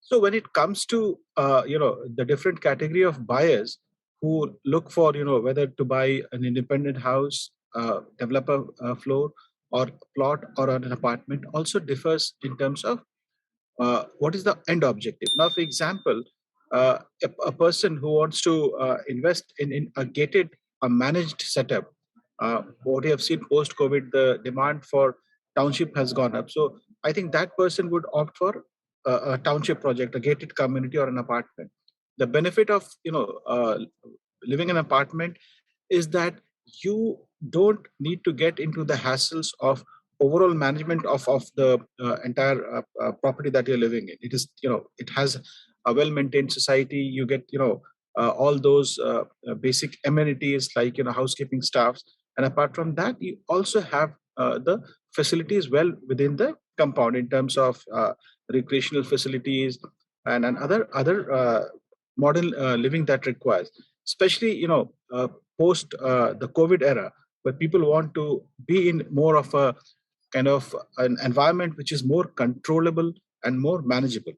So when it comes to the different category of buyers who look for whether to buy an independent house, developer floor, or plot, or an apartment, also differs in terms of what is the end objective. Now, for example, a person who wants to invest in a gated, a managed setup, what we have seen post COVID, the demand for township has gone up. So I think that person would opt for a township project, a gated community, or an apartment. The benefit of living in an apartment is that you don't need to get into the hassles of overall management of the entire property that you're living in. It is, it has a well maintained society. You get, all those basic amenities like, housekeeping staffs. And apart from that, you also have the facilities well within the compound in terms of recreational facilities and other modern living that requires, especially, post the COVID era, where people want to be in more of a kind of an environment which is more controllable and more manageable.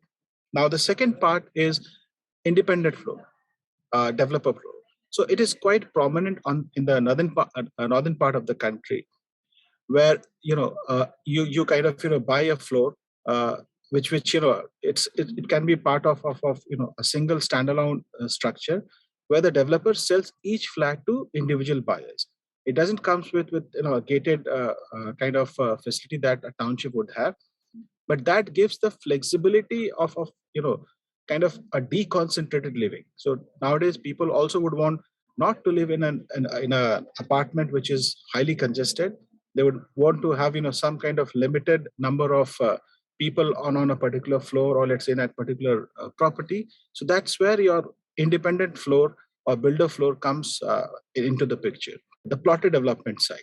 Now, the second part is independent flow, developer flow. So it is quite prominent in the northern part of the country, where you kind of buy a floor, which it can be part of a single standalone structure, where the developer sells each flat to individual buyers. It doesn't comes with a gated kind of facility that a township would have, but that gives the flexibility of kind of a deconcentrated living. So nowadays people also would want not to live in a apartment which is highly congested. They would want to have some kind of limited number of people on a particular floor, or let's say in a particular property. So that's where your independent floor or builder floor comes into the picture. The plotted development side,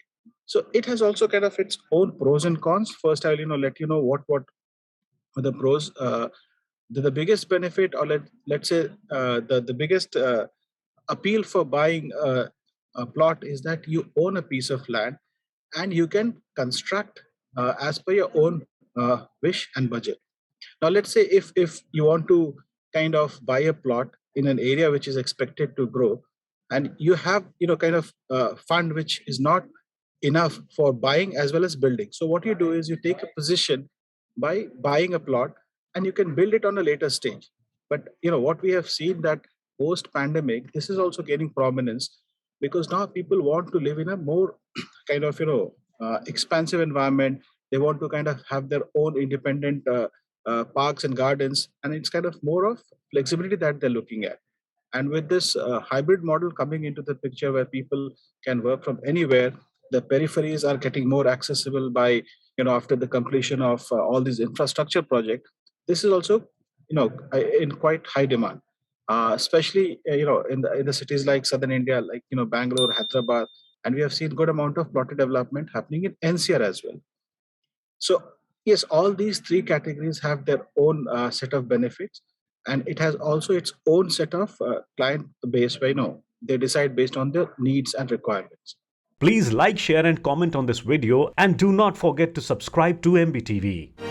so it has also kind of its own pros and cons. First, I'll let you know what are the pros. The biggest benefit, or let's say the biggest appeal for buying a plot, is that you own a piece of land and you can construct as per your own wish and budget. Now, let's say if you want to kind of buy a plot in an area which is expected to grow, and you have kind of fund which is not enough for buying as well as building. So what you do is you take a position by buying a plot, and you can build it on a later stage. But what we have seen, that post pandemic, this is also gaining prominence, because now people want to live in a more kind of expansive environment. They want to kind of have their own independent parks and gardens, and it's kind of more of flexibility that they're looking at. And with this hybrid model coming into the picture, where people can work from anywhere, the peripheries are getting more accessible by after the completion of all these infrastructure projects. This is also in quite high demand, especially in the cities like southern India, like Bangalore, Hyderabad, and we have seen good amount of plotted development happening in NCR as well. So yes, all these three categories have their own set of benefits, and it has also its own set of client base where they decide based on their needs and requirements. Please like, share and comment on this video, and do not forget to subscribe to MBTV.